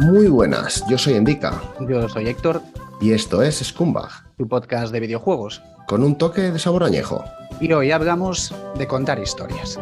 Muy buenas, yo soy Endika. Yo soy Héctor. Y esto es Scumbag, Tu podcast de videojuegos. con un toque de sabor añejo. Y hoy hablamos de contar historias.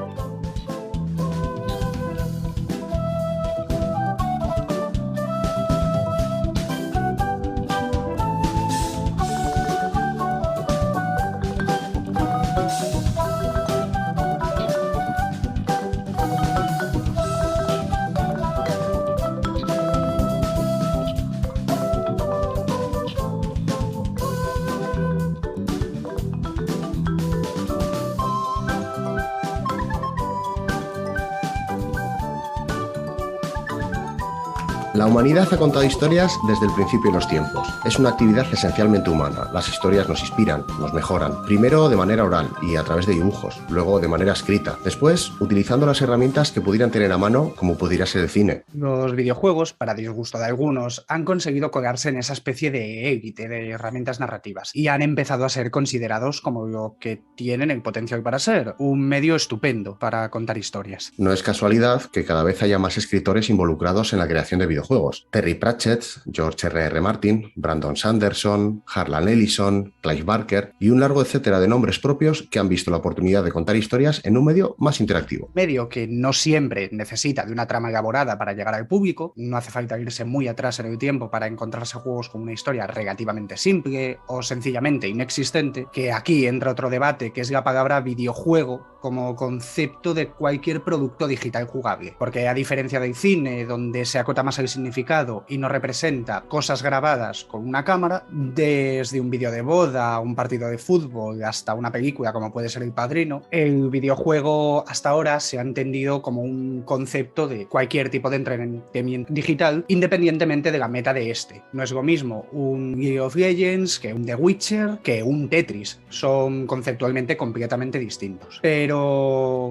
La humanidad ha contado historias desde el principio de los tiempos. Es una actividad esencialmente humana. Las historias nos inspiran, nos mejoran. Primero de manera oral y a través de dibujos, luego de manera escrita. Después, utilizando las herramientas que pudieran tener a mano, como pudiera ser el cine. Los videojuegos, para disgusto de algunos, han conseguido colarse en esa especie de élite de herramientas narrativas y han empezado a ser considerados como lo que tienen el potencial para ser, un medio estupendo para contar historias. No es casualidad que cada vez haya más escritores involucrados en la creación de videojuegos. Terry Pratchett, George R.R. Martin, Brandon Sanderson, Harlan Ellison, Clive Barker y un largo etcétera de nombres propios que han visto la oportunidad de contar historias en un medio más interactivo. Medio que no siempre necesita de una trama elaborada para llegar al público, no hace falta irse muy atrás en el tiempo para encontrarse juegos con una historia relativamente simple o sencillamente inexistente, que aquí entra otro debate que es la palabra videojuego como concepto de cualquier producto digital jugable, porque a diferencia del cine, donde se acota más el significado y no representa cosas grabadas con una cámara, desde un vídeo de boda, un partido de fútbol, hasta una película como puede ser El Padrino, el videojuego hasta ahora se ha entendido como un concepto de cualquier tipo de entretenimiento digital, independientemente de la meta de este. No es lo mismo un League of Legends que un The Witcher, que un Tetris. Son conceptualmente completamente distintos. Pero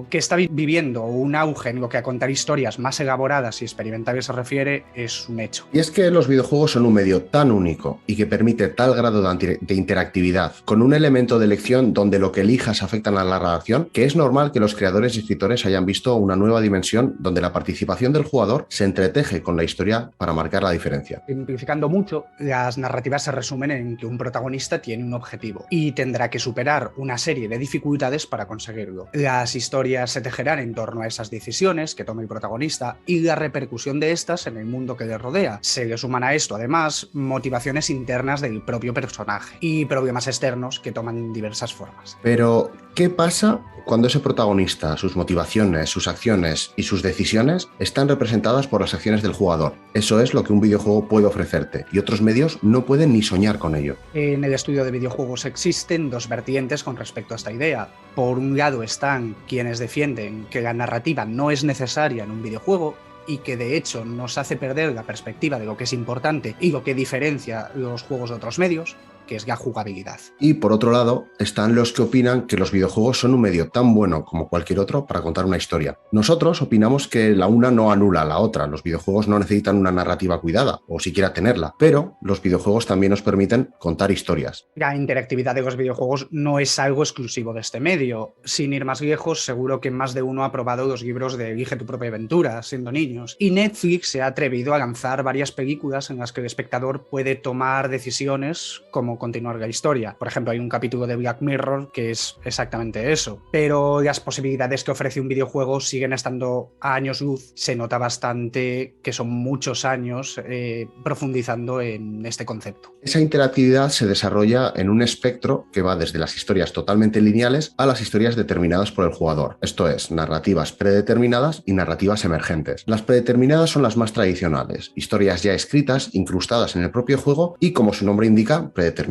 que está viviendo un auge en lo que a contar historias más elaboradas y experimentales se refiere es un hecho. Y es que los videojuegos son un medio tan único y que permite tal grado de interactividad, con un elemento de elección donde lo que elijas afecta a la narración, que es normal que los creadores y escritores hayan visto una nueva dimensión donde la participación del jugador se entreteje con la historia para marcar la diferencia. Simplificando mucho, las narrativas se resumen en que un protagonista tiene un objetivo y tendrá que superar una serie de dificultades para conseguirlo. Las historias se tejerán en torno a esas decisiones que toma el protagonista y la repercusión de estas en el mundo que le rodea. Se le suman a esto, además, motivaciones internas del propio personaje y problemas externos que toman diversas formas. Pero, ¿qué pasa cuando ese protagonista, sus motivaciones, sus acciones y sus decisiones están representadas por las acciones del jugador? Eso es lo que un videojuego puede ofrecerte y otros medios no pueden ni soñar con ello. En el estudio de videojuegos existen dos vertientes con respecto a esta idea. Por un lado están quienes defienden que la narrativa no es necesaria en un videojuego y que de hecho nos hace perder la perspectiva de lo que es importante y lo que diferencia los juegos de otros medios, que es la jugabilidad. Y por otro lado, están los que opinan que los videojuegos son un medio tan bueno como cualquier otro para contar una historia. Nosotros opinamos que la una no anula a la otra. Los videojuegos no necesitan una narrativa cuidada, o siquiera tenerla, pero los videojuegos también nos permiten contar historias. La interactividad de los videojuegos no es algo exclusivo de este medio. Sin ir más lejos, seguro que más de uno ha probado los libros de Elige tu propia aventura, siendo niños. Y Netflix se ha atrevido a lanzar varias películas en las que el espectador puede tomar decisiones como continuar la historia. Por ejemplo, hay un capítulo de Black Mirror que es exactamente eso. Pero las posibilidades que ofrece un videojuego siguen estando a años luz. Se nota bastante que son muchos años profundizando en este concepto. Esa interactividad se desarrolla en un espectro que va desde las historias totalmente lineales a las historias determinadas por el jugador. Esto es, narrativas predeterminadas y narrativas emergentes. Las predeterminadas son las más tradicionales, historias ya escritas, incrustadas en el propio juego y, como su nombre indica, predeterminadas.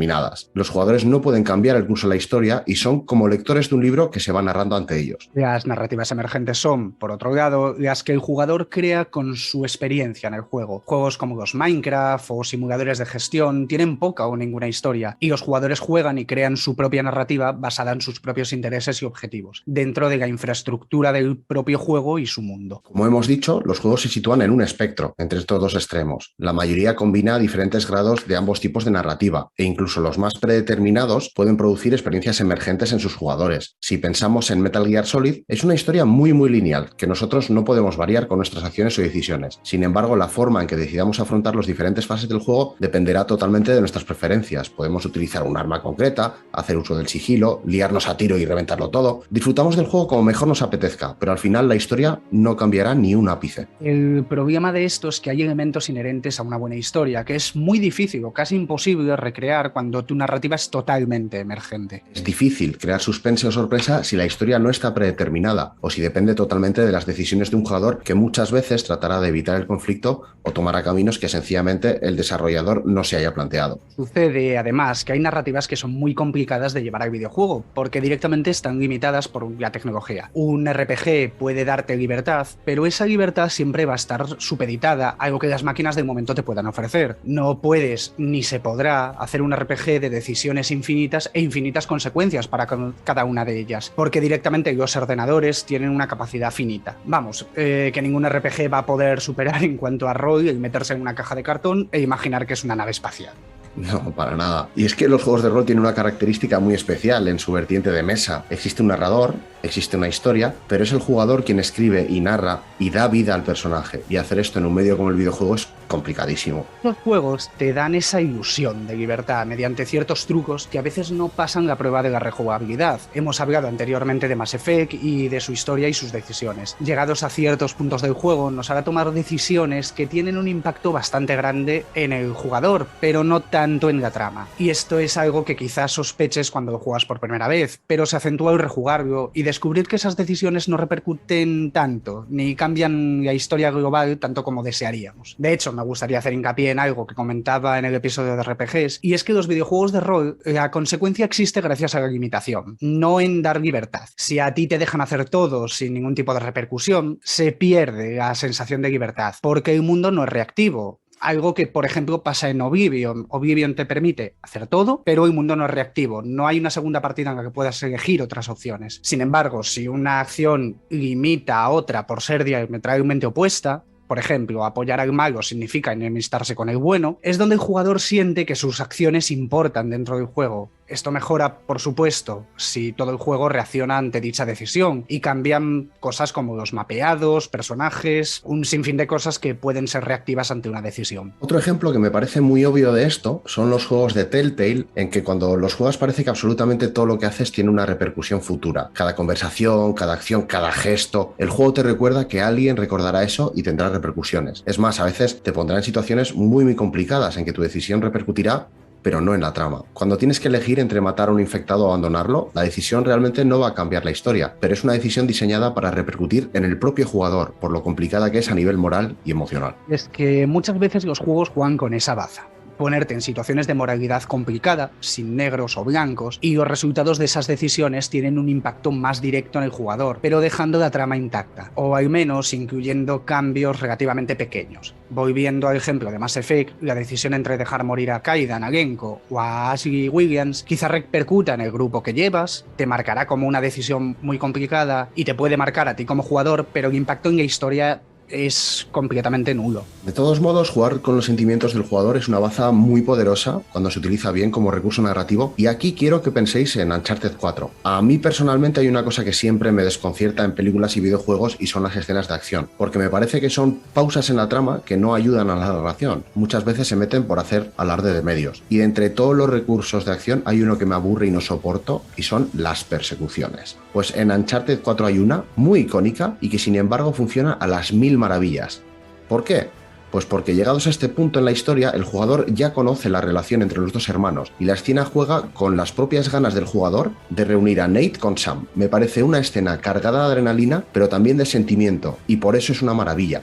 Los jugadores no pueden cambiar el curso de la historia y son como lectores de un libro que se va narrando ante ellos. Las narrativas emergentes son, por otro lado, las que el jugador crea con su experiencia en el juego. Juegos como los Minecraft o simuladores de gestión tienen poca o ninguna historia y los jugadores juegan y crean su propia narrativa basada en sus propios intereses y objetivos, dentro de la infraestructura del propio juego y su mundo. Como hemos dicho, los juegos se sitúan en un espectro entre estos dos extremos. La mayoría combina diferentes grados de ambos tipos de narrativa e incluso incluso los más predeterminados pueden producir experiencias emergentes en sus jugadores. Si pensamos en Metal Gear Solid, es una historia muy lineal, que nosotros no podemos variar con nuestras acciones o decisiones. Sin embargo, la forma en que decidamos afrontar las diferentes fases del juego dependerá totalmente de nuestras preferencias. Podemos utilizar un arma concreta, hacer uso del sigilo, liarnos a tiro y reventarlo todo. Disfrutamos del juego como mejor nos apetezca, pero al final la historia no cambiará ni un ápice. El problema de esto es que hay elementos inherentes a una buena historia, que es muy difícil o casi imposible recrear cuando tu narrativa es totalmente emergente. Es difícil crear suspense o sorpresa si la historia no está predeterminada o si depende totalmente de las decisiones de un jugador que muchas veces tratará de evitar el conflicto o tomará caminos que sencillamente el desarrollador no se haya planteado. Sucede además que hay narrativas que son muy complicadas de llevar al videojuego porque directamente están limitadas por la tecnología. Un RPG puede darte libertad, pero esa libertad siempre va a estar supeditada a algo que las máquinas del momento te puedan ofrecer. No puedes ni se podrá hacer un RPG de decisiones infinitas e infinitas consecuencias para cada una de ellas, porque directamente los ordenadores tienen una capacidad finita. Vamos, que ningún RPG va a poder superar en cuanto a rol y meterse en una caja de cartón e imaginar que es una nave espacial. No, para nada. Y es que los juegos de rol tienen una característica muy especial en su vertiente de mesa. Existe un narrador, existe una historia, pero es el jugador quien escribe y narra y da vida al personaje. Y hacer esto en un medio como el videojuego es complicadísimo. Los juegos te dan esa ilusión de libertad mediante ciertos trucos que a veces no pasan la prueba de la rejugabilidad. Hemos hablado anteriormente de Mass Effect y de su historia y sus decisiones. Llegados a ciertos puntos del juego, nos hará tomar decisiones que tienen un impacto bastante grande en el jugador, pero no tanto en la trama. Y esto es algo que quizás sospeches cuando lo juegas por primera vez, pero se acentúa al rejugarlo y descubrir que esas decisiones no repercuten tanto, ni cambian la historia global tanto como desearíamos. De hecho, me gustaría hacer hincapié en algo que comentaba en el episodio de RPGs, y es que los videojuegos de rol, la consecuencia existe gracias a la limitación, no en dar libertad. Si a ti te dejan hacer todo sin ningún tipo de repercusión, se pierde la sensación de libertad, porque el mundo no es reactivo. Algo que, por ejemplo, pasa en Oblivion. Oblivion te permite hacer todo, pero el mundo no es reactivo. No hay una segunda partida en la que puedas elegir otras opciones. Sin embargo, si una acción limita a otra por ser diametralmente opuesta, por ejemplo, apoyar al malo significa enemistarse con el bueno, es donde el jugador siente que sus acciones importan dentro del juego. Esto mejora, por supuesto, si todo el juego reacciona ante dicha decisión y cambian cosas como los mapeados, personajes, un sinfín de cosas que pueden ser reactivas ante una decisión. Otro ejemplo que me parece muy obvio de esto son los juegos de Telltale, en que cuando los juegas parece que absolutamente todo lo que haces tiene una repercusión futura. Cada conversación, cada acción, cada gesto, el juego te recuerda que alguien recordará eso y tendrá repercusiones. Es más, a veces te pondrá en situaciones muy complicadas en que tu decisión repercutirá, pero no en la trama. Cuando tienes que elegir entre matar a un infectado o abandonarlo, la decisión realmente no va a cambiar la historia, pero es una decisión diseñada para repercutir en el propio jugador, por lo complicada que es a nivel moral y emocional. Es que muchas veces los juegos juegan con esa baza. Ponerte en situaciones de moralidad complicada, sin negros o blancos, y los resultados de esas decisiones tienen un impacto más directo en el jugador, pero dejando la trama intacta, o al menos incluyendo cambios relativamente pequeños. Volviendo al ejemplo de Mass Effect, la decisión entre dejar morir a Kaidan, a Genko o a Ashley Williams quizá repercuta en el grupo que llevas, te marcará como una decisión muy complicada y te puede marcar a ti como jugador, pero el impacto en la historia es completamente nulo. De todos modos, jugar con los sentimientos del jugador es una baza muy poderosa cuando se utiliza bien como recurso narrativo, y aquí quiero que penséis en Uncharted 4. A mí personalmente hay una cosa que siempre me desconcierta en películas y videojuegos, y son las escenas de acción, porque me parece que son pausas en la trama que no ayudan a la narración. Muchas veces se meten por hacer alarde de medios, y de entre todos los recursos de acción hay uno que me aburre y no soporto, y son las persecuciones. Pues en Uncharted 4 hay una muy icónica y que sin embargo funciona a las mil maravillas. ¿Por qué? Pues porque llegados a este punto en la historia, el jugador ya conoce la relación entre los dos hermanos y la escena juega con las propias ganas del jugador de reunir a Nate con Sam. Me parece una escena cargada de adrenalina, pero también de sentimiento, y por eso es una maravilla.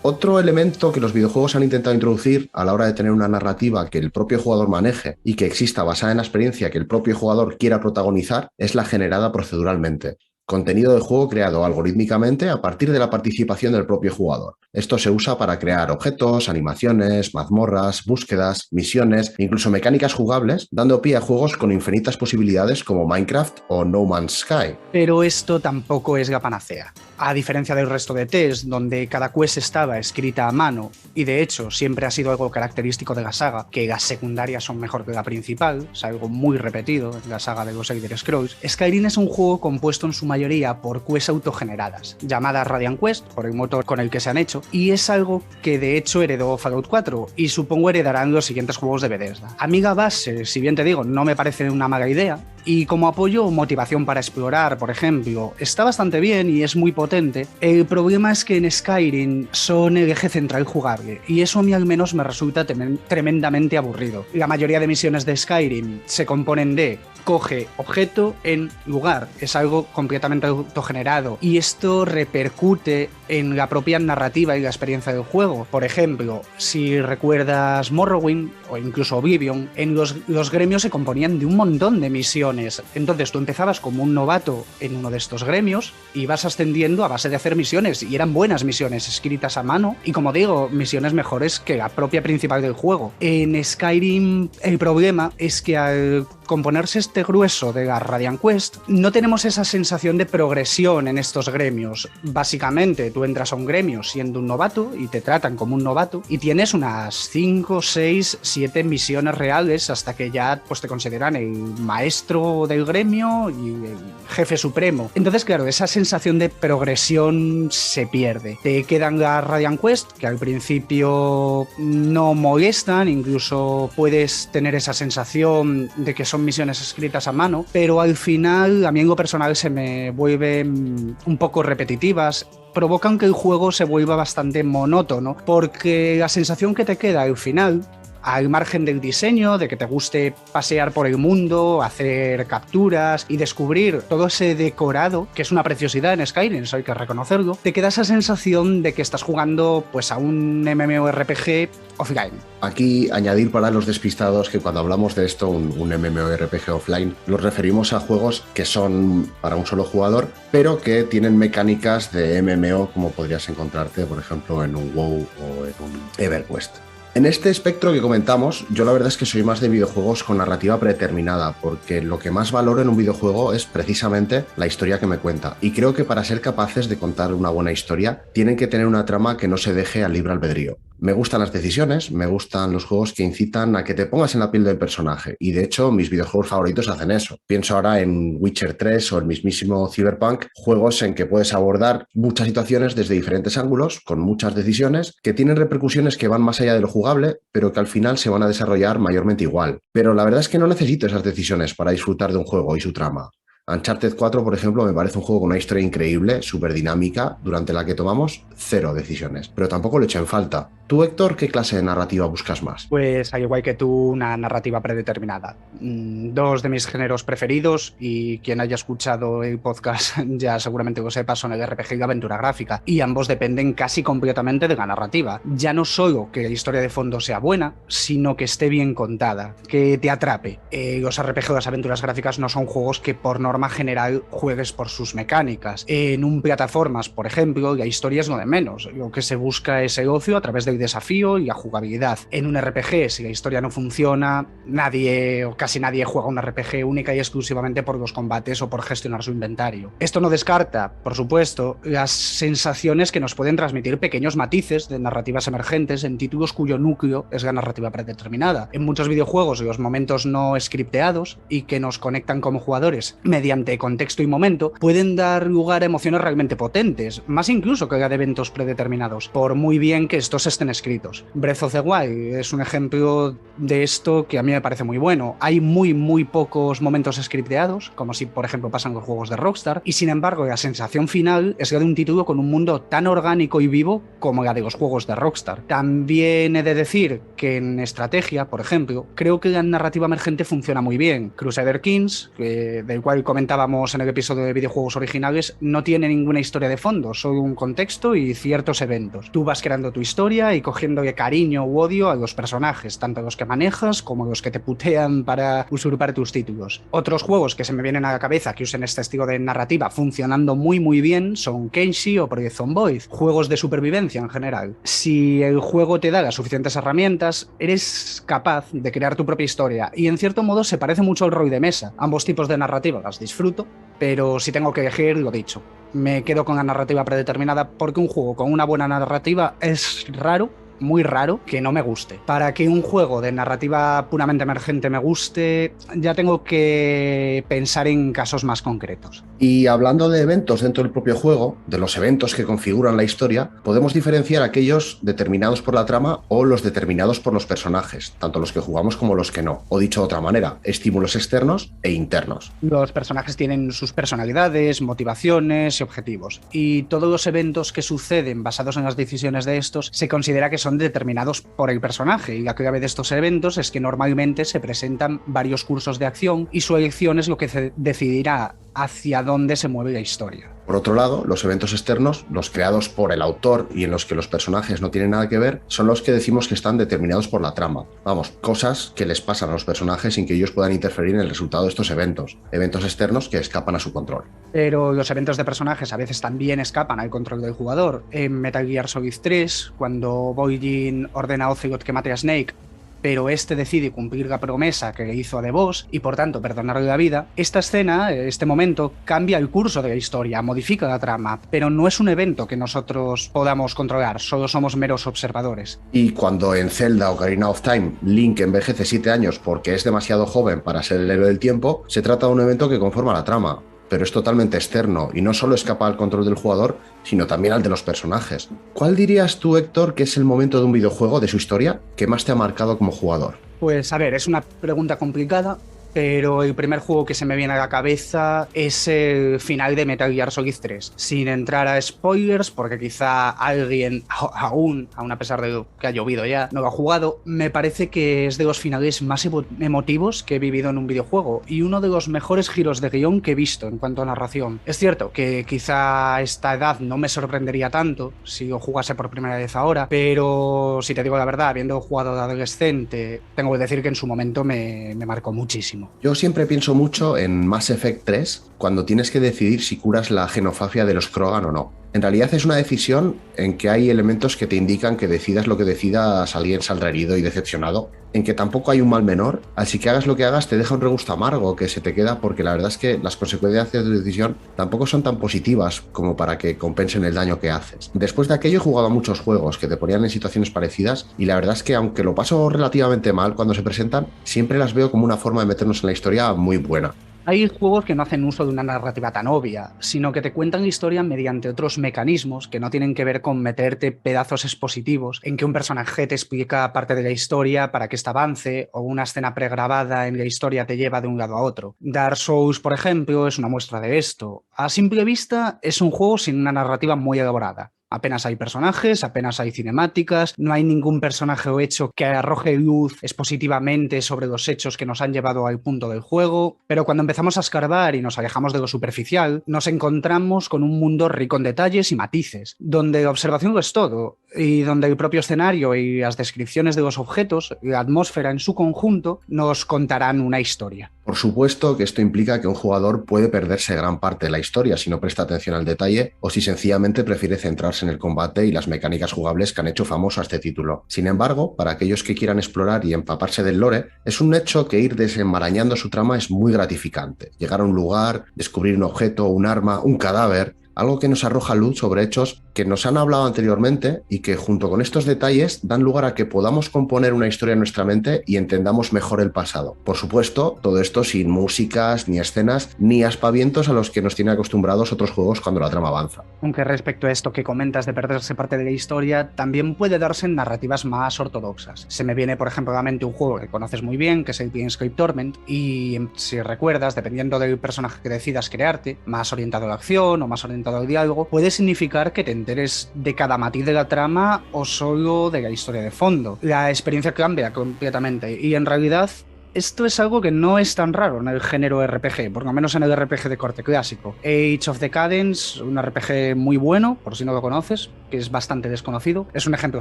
Otro elemento que los videojuegos han intentado introducir a la hora de tener una narrativa que el propio jugador maneje y que exista basada en la experiencia que el propio jugador quiera protagonizar es la generada proceduralmente. Contenido de juego creado algorítmicamente a partir de la participación del propio jugador. Esto se usa para crear objetos, animaciones, mazmorras, búsquedas, misiones, incluso mecánicas jugables, dando pie a juegos con infinitas posibilidades como Minecraft o No Man's Sky. Pero esto tampoco es la panacea. A diferencia del resto de TES, donde cada quest estaba escrita a mano, y de hecho siempre ha sido algo característico de la saga, que las secundarias son mejor que la principal, es algo muy repetido en la saga de los Elder Scrolls, Skyrim es un juego compuesto en su mayoría por quests autogeneradas, llamadas Radiant Quest, por el motor con el que se han hecho, y es algo que de hecho heredó Fallout 4, y supongo heredarán los siguientes juegos de Bethesda. A mí la base, si bien te digo, no me parece una mala idea, y como apoyo o motivación para explorar, por ejemplo, está bastante bien y es muy potente. El problema es que en Skyrim son el eje central jugable, y eso a mí al menos me resulta tremendamente aburrido. La mayoría de misiones de Skyrim se componen de coge objeto en lugar, es algo completamente autogenerado, y esto repercute en la propia narrativa y la experiencia del juego. Por ejemplo, si recuerdas Morrowind o incluso Oblivion, en los gremios se componían de un montón de misiones. Entonces tú empezabas como un novato en uno de estos gremios y vas ascendiendo a base de hacer misiones, y eran buenas misiones escritas a mano y, como digo, misiones mejores que la propia principal del juego. En Skyrim el problema es que al componerse este grueso de la Radiant Quest, no tenemos esa sensación de progresión en estos gremios. Básicamente, tú entras a un gremio siendo un novato y te tratan como un novato, y tienes unas 5, 6, 7 misiones reales hasta que ya pues, te consideran el maestro del gremio y el jefe supremo. Entonces, claro, esa sensación de progresión se pierde. Te quedan las Radiant Quest, que al principio no molestan, incluso puedes tener esa sensación de que son misiones escritas a mano, pero al final a mí en lo personal se me vuelven un poco repetitivas, provocan que el juego se vuelva bastante monótono, porque la sensación que te queda al final, al margen del diseño, de que te guste pasear por el mundo, hacer capturas y descubrir todo ese decorado, que es una preciosidad en Skyrim, eso hay que reconocerlo, te queda esa sensación de que estás jugando pues a un MMORPG offline. Aquí añadir para los despistados que cuando hablamos de esto, un MMORPG offline, nos referimos a juegos que son para un solo jugador, pero que tienen mecánicas de MMO como podrías encontrarte, por ejemplo, en un WoW o en un EverQuest. En este espectro que comentamos, yo la verdad es que soy más de videojuegos con narrativa predeterminada, porque lo que más valoro en un videojuego es precisamente la historia que me cuenta. Y creo que para ser capaces de contar una buena historia, tienen que tener una trama que no se deje al libre albedrío. Me gustan las decisiones, me gustan los juegos que incitan a que te pongas en la piel del personaje, y de hecho mis videojuegos favoritos hacen eso. Pienso ahora en Witcher 3 o el mismísimo Cyberpunk, juegos en que puedes abordar muchas situaciones desde diferentes ángulos, con muchas decisiones, que tienen repercusiones que van más allá de lo jugable, pero que al final se van a desarrollar mayormente igual. Pero la verdad es que no necesito esas decisiones para disfrutar de un juego y su trama. Uncharted 4, por ejemplo, me parece un juego con una historia increíble, súper dinámica, durante la que tomamos 0 decisiones, pero tampoco lo echo en falta. Tú, Héctor, ¿qué clase de narrativa buscas más? Pues al igual que tú, una narrativa predeterminada. Dos de mis géneros preferidos, y quien haya escuchado el podcast ya seguramente lo sepa, son el RPG y la aventura gráfica, y ambos dependen casi completamente de la narrativa. Ya no solo que la historia de fondo sea buena, sino que esté bien contada, que te atrape. Los RPG o las aventuras gráficas no son juegos que por norma general juegues por sus mecánicas. En un plataformas, por ejemplo, la historia es lo de menos. Lo que se busca es el ocio a través del desafío y la jugabilidad. En un RPG, si la historia no funciona, nadie o casi nadie juega un RPG única y exclusivamente por los combates o por gestionar su inventario. Esto no descarta, por supuesto, las sensaciones que nos pueden transmitir pequeños matices de narrativas emergentes en títulos cuyo núcleo es la narrativa predeterminada. En muchos videojuegos, los momentos no scripteados y que nos conectan como jugadores mediante contexto y momento pueden dar lugar a emociones realmente potentes, más incluso que la de eventos predeterminados, por muy bien que estos estén escritos. Breath of the Wild es un ejemplo de esto que a mí me parece muy bueno. Hay muy pocos momentos scripteados, como si por ejemplo pasan los juegos de Rockstar, y sin embargo la sensación final es la de un título con un mundo tan orgánico y vivo como la de los juegos de Rockstar. También he de decir que en estrategia, por ejemplo, creo que la narrativa emergente funciona muy bien. Crusader Kings, del cual comentábamos en el episodio de videojuegos originales, no tiene ninguna historia de fondo, solo un contexto y ciertos eventos. Tú vas creando tu historia y cogiéndole cariño u odio a los personajes, tanto los que manejas como los que te putean para usurpar tus títulos. Otros juegos que se me vienen a la cabeza que usen este estilo de narrativa funcionando muy bien son Kenshi o Project Zomboid, juegos de supervivencia en general. Si el juego te da las suficientes herramientas, eres capaz de crear tu propia historia, y en cierto modo se parece mucho al rol de mesa. Ambos tipos de narrativa las disfruto, pero si tengo que elegir, lo dicho, me quedo con la narrativa predeterminada porque un juego con una buena narrativa es raro, muy raro, que no me guste. Para que un juego de narrativa puramente emergente me guste, ya tengo que pensar en casos más concretos. Y hablando de eventos dentro del propio juego, de los eventos que configuran la historia, podemos diferenciar aquellos determinados por la trama o los determinados por los personajes, tanto los que jugamos como los que no. O dicho de otra manera, estímulos externos e internos. Los personajes tienen sus personalidades, motivaciones y objetivos, y todos los eventos que suceden basados en las decisiones de estos se considera que son determinados por el personaje, y la clave de estos eventos es que normalmente se presentan varios cursos de acción y su elección es lo que decidirá hacia dónde se mueve la historia. Por otro lado, los eventos externos, los creados por el autor y en los que los personajes no tienen nada que ver, son los que decimos que están determinados por la trama. Vamos, cosas que les pasan a los personajes sin que ellos puedan interferir en el resultado de estos eventos. Eventos externos que escapan a su control. Pero los eventos de personajes a veces también escapan al control del jugador. En Metal Gear Solid 3, cuando Boijin ordena a Ocelot que mate a Snake, pero este decide cumplir la promesa que le hizo a The Boss y por tanto perdonarle la vida, esta escena, este momento, cambia el curso de la historia, modifica la trama, pero no es un evento que nosotros podamos controlar, solo somos meros observadores. Y cuando en Zelda Ocarina of Time Link envejece 7 años porque es demasiado joven para ser el héroe del tiempo, se trata de un evento que conforma la trama, pero es totalmente externo y no solo escapa al control del jugador, sino también al de los personajes. ¿Cuál dirías tú, Héctor, que es el momento de un videojuego, de su historia, que más te ha marcado como jugador? Pues a ver, es una pregunta complicada, pero el primer juego que se me viene a la cabeza es el final de Metal Gear Solid 3. Sin entrar a spoilers, porque quizá alguien aún a pesar de que ha llovido ya, no lo ha jugado, me parece que es de los finales más emotivos que he vivido en un videojuego y uno de los mejores giros de guión que he visto en cuanto a narración. Es cierto que quizá a esta edad no me sorprendería tanto si lo jugase por primera vez ahora, pero si te digo la verdad, habiendo jugado de adolescente, tengo que decir que en su momento me marcó muchísimo. Yo siempre pienso mucho en Mass Effect 3 cuando tienes que decidir si curas la genofagia de los Krogan o no. En realidad es una decisión en que hay elementos que te indican que decidas lo que decidas, alguien saldrá herido y decepcionado, en que tampoco hay un mal menor, así que hagas lo que hagas te deja un regusto amargo que se te queda porque la verdad es que las consecuencias de tu decisión tampoco son tan positivas como para que compensen el daño que haces. Después de aquello he jugado a muchos juegos que te ponían en situaciones parecidas y la verdad es que aunque lo paso relativamente mal cuando se presentan, siempre las veo como una forma de meternos en la historia muy buena. Hay juegos que no hacen uso de una narrativa tan obvia, sino que te cuentan la historia mediante otros mecanismos que no tienen que ver con meterte pedazos expositivos en que un personaje te explica parte de la historia para que ésta avance o una escena pregrabada en la historia te lleva de un lado a otro. Dark Souls, por ejemplo, es una muestra de esto. A simple vista es un juego sin una narrativa muy elaborada. Apenas hay personajes, apenas hay cinemáticas, no hay ningún personaje o hecho que arroje luz expositivamente sobre los hechos que nos han llevado al punto del juego, pero cuando empezamos a escarbar y nos alejamos de lo superficial, nos encontramos con un mundo rico en detalles y matices, donde la observación lo es todo, y donde el propio escenario y las descripciones de los objetos, la atmósfera en su conjunto, nos contarán una historia. Por supuesto que esto implica que un jugador puede perderse gran parte de la historia si no presta atención al detalle o si sencillamente prefiere centrarse en el combate y las mecánicas jugables que han hecho famoso a este título. Sin embargo, para aquellos que quieran explorar y empaparse del lore, es un hecho que ir desenmarañando su trama es muy gratificante. Llegar a un lugar, descubrir un objeto, un arma, un cadáver, algo que nos arroja luz sobre hechos que nos han hablado anteriormente y que junto con estos detalles dan lugar a que podamos componer una historia en nuestra mente y entendamos mejor el pasado. Por supuesto, todo esto sin músicas, ni escenas, ni aspavientos a los que nos tienen acostumbrados otros juegos cuando la trama avanza. Aunque respecto a esto que comentas de perderse parte de la historia, también puede darse en narrativas más ortodoxas. Se me viene, por ejemplo, a la mente un juego que conoces muy bien, que es el Planescape Torment, y si recuerdas, dependiendo del personaje que decidas crearte, más orientado a la acción o más orientado al diálogo, puede significar que te enteres de cada matiz de la trama o solo de la historia de fondo. La experiencia cambia completamente y en realidad esto es algo que no es tan raro en el género RPG, por lo menos en el RPG de corte clásico. Age of Decadence, un RPG muy bueno, por si no lo conoces, que es bastante desconocido, es un ejemplo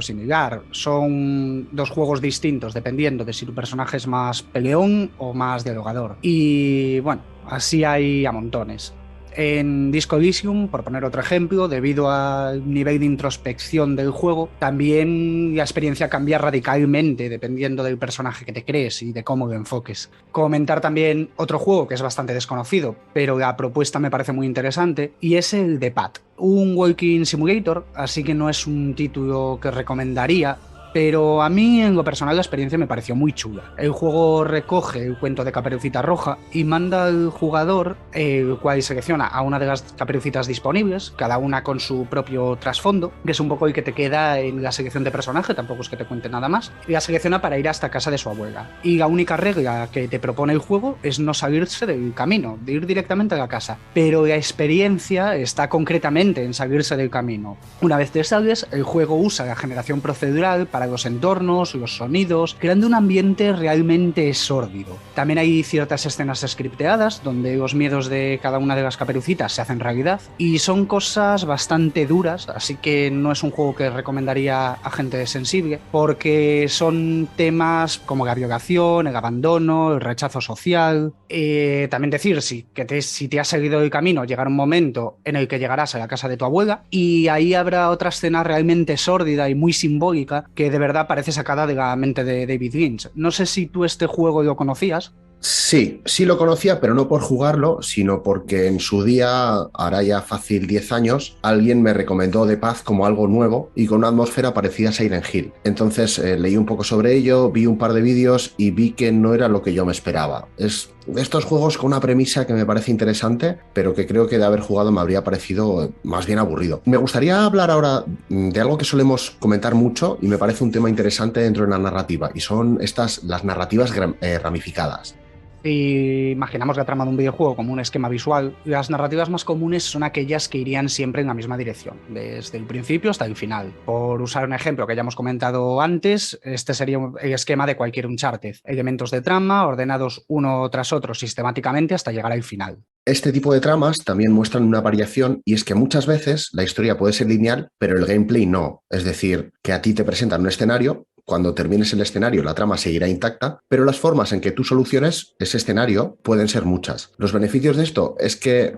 similar. Son dos juegos distintos dependiendo de si tu personaje es más peleón o más dialogador. Y bueno, así hay a montones. En Disco Elysium, por poner otro ejemplo, debido al nivel de introspección del juego, también la experiencia cambia radicalmente dependiendo del personaje que te crees y de cómo lo enfoques. Comentar también otro juego que es bastante desconocido, pero la propuesta me parece muy interesante, y es el de Pat, un walking simulator, así que no es un título que recomendaría, pero a mí en lo personal la experiencia me pareció muy chula. El juego recoge el cuento de Caperucita Roja y manda al jugador, el cual selecciona a una de las caperucitas disponibles, cada una con su propio trasfondo, que es un poco el que te queda en la selección de personaje, tampoco es que te cuente nada más, y la selecciona para ir hasta casa de su abuela. Y la única regla que te propone el juego es no salirse del camino, de ir directamente a la casa, pero la experiencia está concretamente en salirse del camino. Una vez te sales, el juego usa la generación procedural para los entornos, los sonidos, creando un ambiente realmente sórdido. También hay ciertas escenas scripteadas donde los miedos de cada una de las caperucitas se hacen realidad, y son cosas bastante duras, así que no es un juego que recomendaría a gente sensible, porque son temas como la violación, el abandono, el rechazo social. También decir si te has seguido el camino, llegará un momento en el que llegarás a la casa de tu abuela y ahí habrá otra escena realmente sórdida y muy simbólica que de verdad parece sacada de la mente de David Lynch. No sé si tú este juego lo conocías. Sí, sí lo conocía, pero no por jugarlo, sino porque en su día, hará ya fácil 10 años, alguien me recomendó The Path como algo nuevo y con una atmósfera parecida a Silent Hill. Entonces leí un poco sobre ello, vi un par de vídeos y vi que no era lo que yo me esperaba. Es de estos juegos con una premisa que me parece interesante, pero que creo que de haber jugado me habría parecido más bien aburrido. Me gustaría hablar ahora de algo que solemos comentar mucho y me parece un tema interesante dentro de la narrativa, y son las narrativas ramificadas. Si imaginamos la trama de un videojuego como un esquema visual, las narrativas más comunes son aquellas que irían siempre en la misma dirección, desde el principio hasta el final. Por usar un ejemplo que ya hemos comentado antes, este sería el esquema de cualquier Uncharted: elementos de trama ordenados uno tras otro sistemáticamente hasta llegar al final. Este tipo de tramas también muestran una variación, y es que muchas veces la historia puede ser lineal, pero el gameplay no. Es decir, que a ti te presentan un escenario, cuando termines el escenario la trama seguirá intacta, pero las formas en que tú soluciones ese escenario pueden ser muchas. Los beneficios de esto es que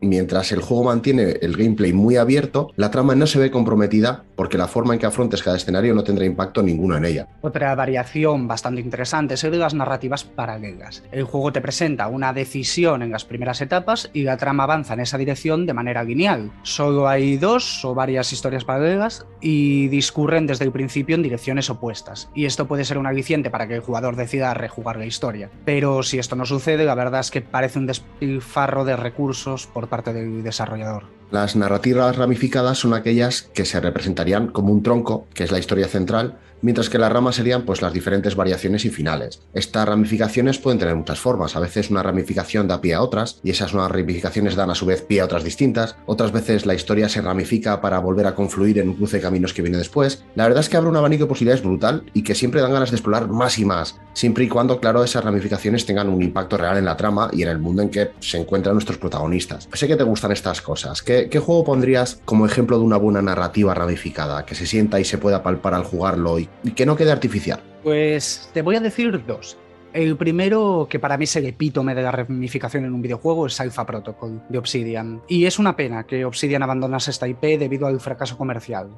mientras el juego mantiene el gameplay muy abierto, la trama no se ve comprometida porque la forma en que afrontes cada escenario no tendrá impacto ninguno en ella. Otra variación bastante interesante es el de las narrativas paralelas. El juego te presenta una decisión en las primeras etapas y la trama avanza en esa dirección de manera lineal. Solo hay dos o varias historias paralelas y discurren desde el principio en direcciones opuestas, y esto puede ser un aliciente para que el jugador decida rejugar la historia. Pero si esto no sucede, la verdad es que parece un despilfarro de recursos por parte del desarrollador. Las narrativas ramificadas son aquellas que se representarían como un tronco, que es la historia central, mientras que las ramas serían pues las diferentes variaciones y finales. Estas ramificaciones pueden tener muchas formas. A veces una ramificación da pie a otras, y esas nuevas ramificaciones dan a su vez pie a otras distintas. Otras veces la historia se ramifica para volver a confluir en un cruce de caminos que viene después. La verdad es que abre un abanico de posibilidades brutal y que siempre dan ganas de explorar más y más, siempre y cuando, claro, esas ramificaciones tengan un impacto real en la trama y en el mundo en que se encuentran nuestros protagonistas. Sé que te gustan estas cosas. ¿Qué juego pondrías como ejemplo de una buena narrativa ramificada, que se sienta y se pueda palpar al jugarlo y que no quede artificial? Pues te voy a decir dos. El primero, que para mí es el epítome de la ramificación en un videojuego, es Alpha Protocol, de Obsidian. Y es una pena que Obsidian abandonase esta IP debido al fracaso comercial.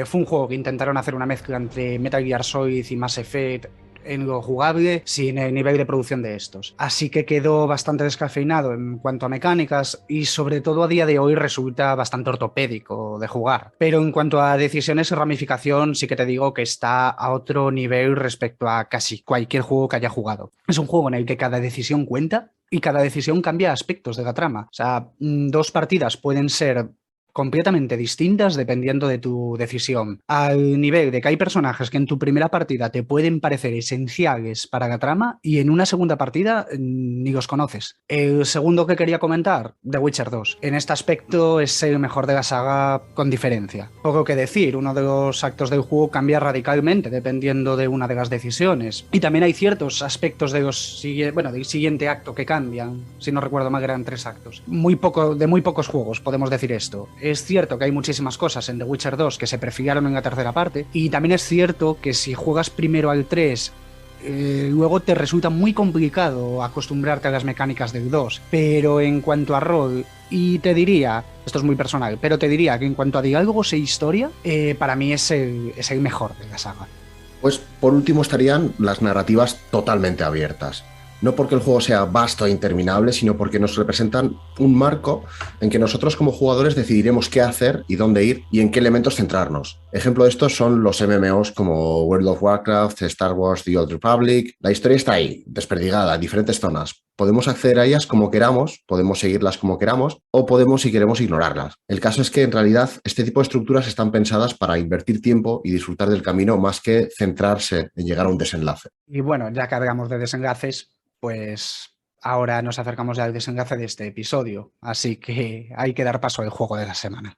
Fue un juego que intentaron hacer una mezcla entre Metal Gear Solid y Mass Effect en lo jugable sin el nivel de producción de estos. Así que quedó bastante descafeinado en cuanto a mecánicas y sobre todo a día de hoy resulta bastante ortopédico de jugar. Pero en cuanto a decisiones y ramificación sí que te digo que está a otro nivel respecto a casi cualquier juego que haya jugado. Es un juego en el que cada decisión cuenta y cada decisión cambia aspectos de la trama. O sea, dos partidas pueden ser completamente distintas dependiendo de tu decisión, al nivel de que hay personajes que en tu primera partida te pueden parecer esenciales para la trama y en una segunda partida ni los conoces. El segundo que quería comentar, The Witcher 2. En este aspecto es el mejor de la saga con diferencia. Poco que decir, uno de los actos del juego cambia radicalmente dependiendo de una de las decisiones. Y también hay ciertos aspectos del siguiente acto que cambian. Si no recuerdo mal, eran 3 actos. De muy pocos juegos podemos decir esto. Es cierto que hay muchísimas cosas en The Witcher 2 que se prefirieron en la tercera parte, y también es cierto que si juegas primero al 3, luego te resulta muy complicado acostumbrarte a las mecánicas del 2, pero en cuanto a rol Y te diría, esto es muy personal, pero te diría que en cuanto a diálogos e historia, para mí es el mejor de la saga. Pues por último estarían las narrativas totalmente abiertas. No porque el juego sea vasto e interminable, sino porque nos representan un marco en que nosotros como jugadores decidiremos qué hacer y dónde ir y en qué elementos centrarnos. Ejemplo de esto son los MMOs como World of Warcraft, Star Wars, The Old Republic. La historia está ahí, desperdigada, en diferentes zonas. Podemos acceder a ellas como queramos, podemos seguirlas como queramos o podemos, si queremos, ignorarlas. El caso es que en realidad este tipo de estructuras están pensadas para invertir tiempo y disfrutar del camino más que centrarse en llegar a un desenlace. Y bueno, ya que hablamos de desenlaces, pues ahora nos acercamos ya al desenlace de este episodio, así que hay que dar paso al juego de la semana.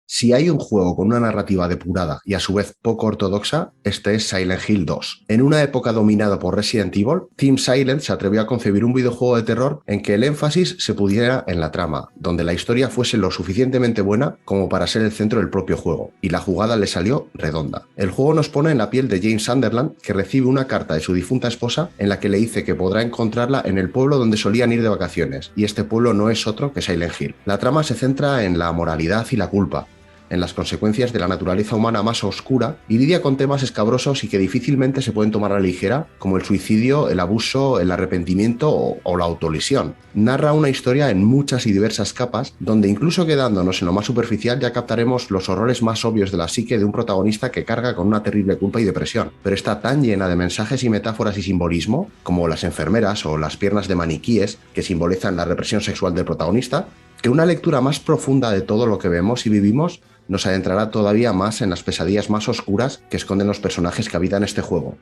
Si hay un juego con una narrativa depurada y a su vez poco ortodoxa, este es Silent Hill 2. En una época dominada por Resident Evil, Team Silent se atrevió a concebir un videojuego de terror en que el énfasis se pudiera en la trama, donde la historia fuese lo suficientemente buena como para ser el centro del propio juego, y la jugada le salió redonda. El juego nos pone en la piel de James Sunderland, que recibe una carta de su difunta esposa en la que le dice que podrá encontrarla en el pueblo donde solían ir de vacaciones, y este pueblo no es otro que Silent Hill. La trama se centra en la moralidad y la culpa, en las consecuencias de la naturaleza humana más oscura y lidia con temas escabrosos y que difícilmente se pueden tomar a la ligera, como el suicidio, el abuso, el arrepentimiento o la autolesión. Narra una historia en muchas y diversas capas, donde incluso quedándonos en lo más superficial ya captaremos los horrores más obvios de la psique de un protagonista que carga con una terrible culpa y depresión, pero está tan llena de mensajes y metáforas y simbolismo, como las enfermeras o las piernas de maniquíes que simbolizan la represión sexual del protagonista, que una lectura más profunda de todo lo que vemos y vivimos nos adentrará todavía más en las pesadillas más oscuras que esconden los personajes que habitan este juego.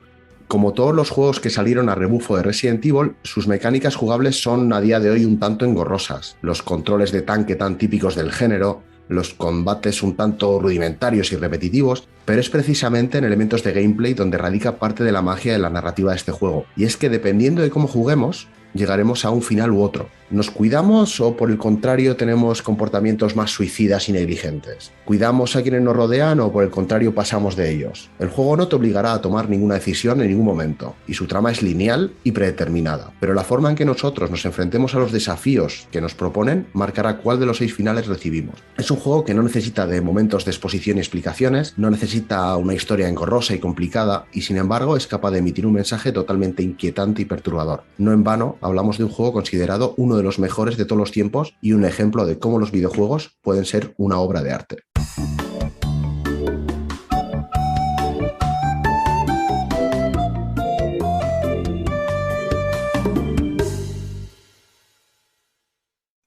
Como todos los juegos que salieron a rebufo de Resident Evil, sus mecánicas jugables son a día de hoy un tanto engorrosas. Los controles de tanque tan típicos del género, los combates un tanto rudimentarios y repetitivos, pero es precisamente en elementos de gameplay donde radica parte de la magia de la narrativa de este juego. Y es que dependiendo de cómo juguemos, llegaremos a un final u otro. ¿Nos cuidamos o por el contrario tenemos comportamientos más suicidas y negligentes? ¿Cuidamos a quienes nos rodean o por el contrario pasamos de ellos? El juego no te obligará a tomar ninguna decisión en ningún momento, y su trama es lineal y predeterminada, pero la forma en que nosotros nos enfrentemos a los desafíos que nos proponen marcará cuál de los 6 finales recibimos. Es un juego que no necesita de momentos de exposición y explicaciones, no necesita una historia engorrosa y complicada, y sin embargo es capaz de emitir un mensaje totalmente inquietante y perturbador. No en vano hablamos de un juego considerado uno de los mejores de todos los tiempos y un ejemplo de cómo los videojuegos pueden ser una obra de arte.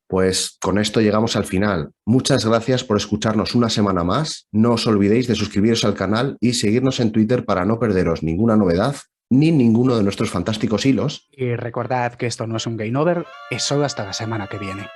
Pues con esto llegamos al final. Muchas gracias por escucharnos una semana más. No os olvidéis de suscribiros al canal y seguirnos en Twitter para no perderos ninguna novedad ni ninguno de nuestros fantásticos hilos. Y recordad que esto no es un game over, es solo hasta la semana que viene.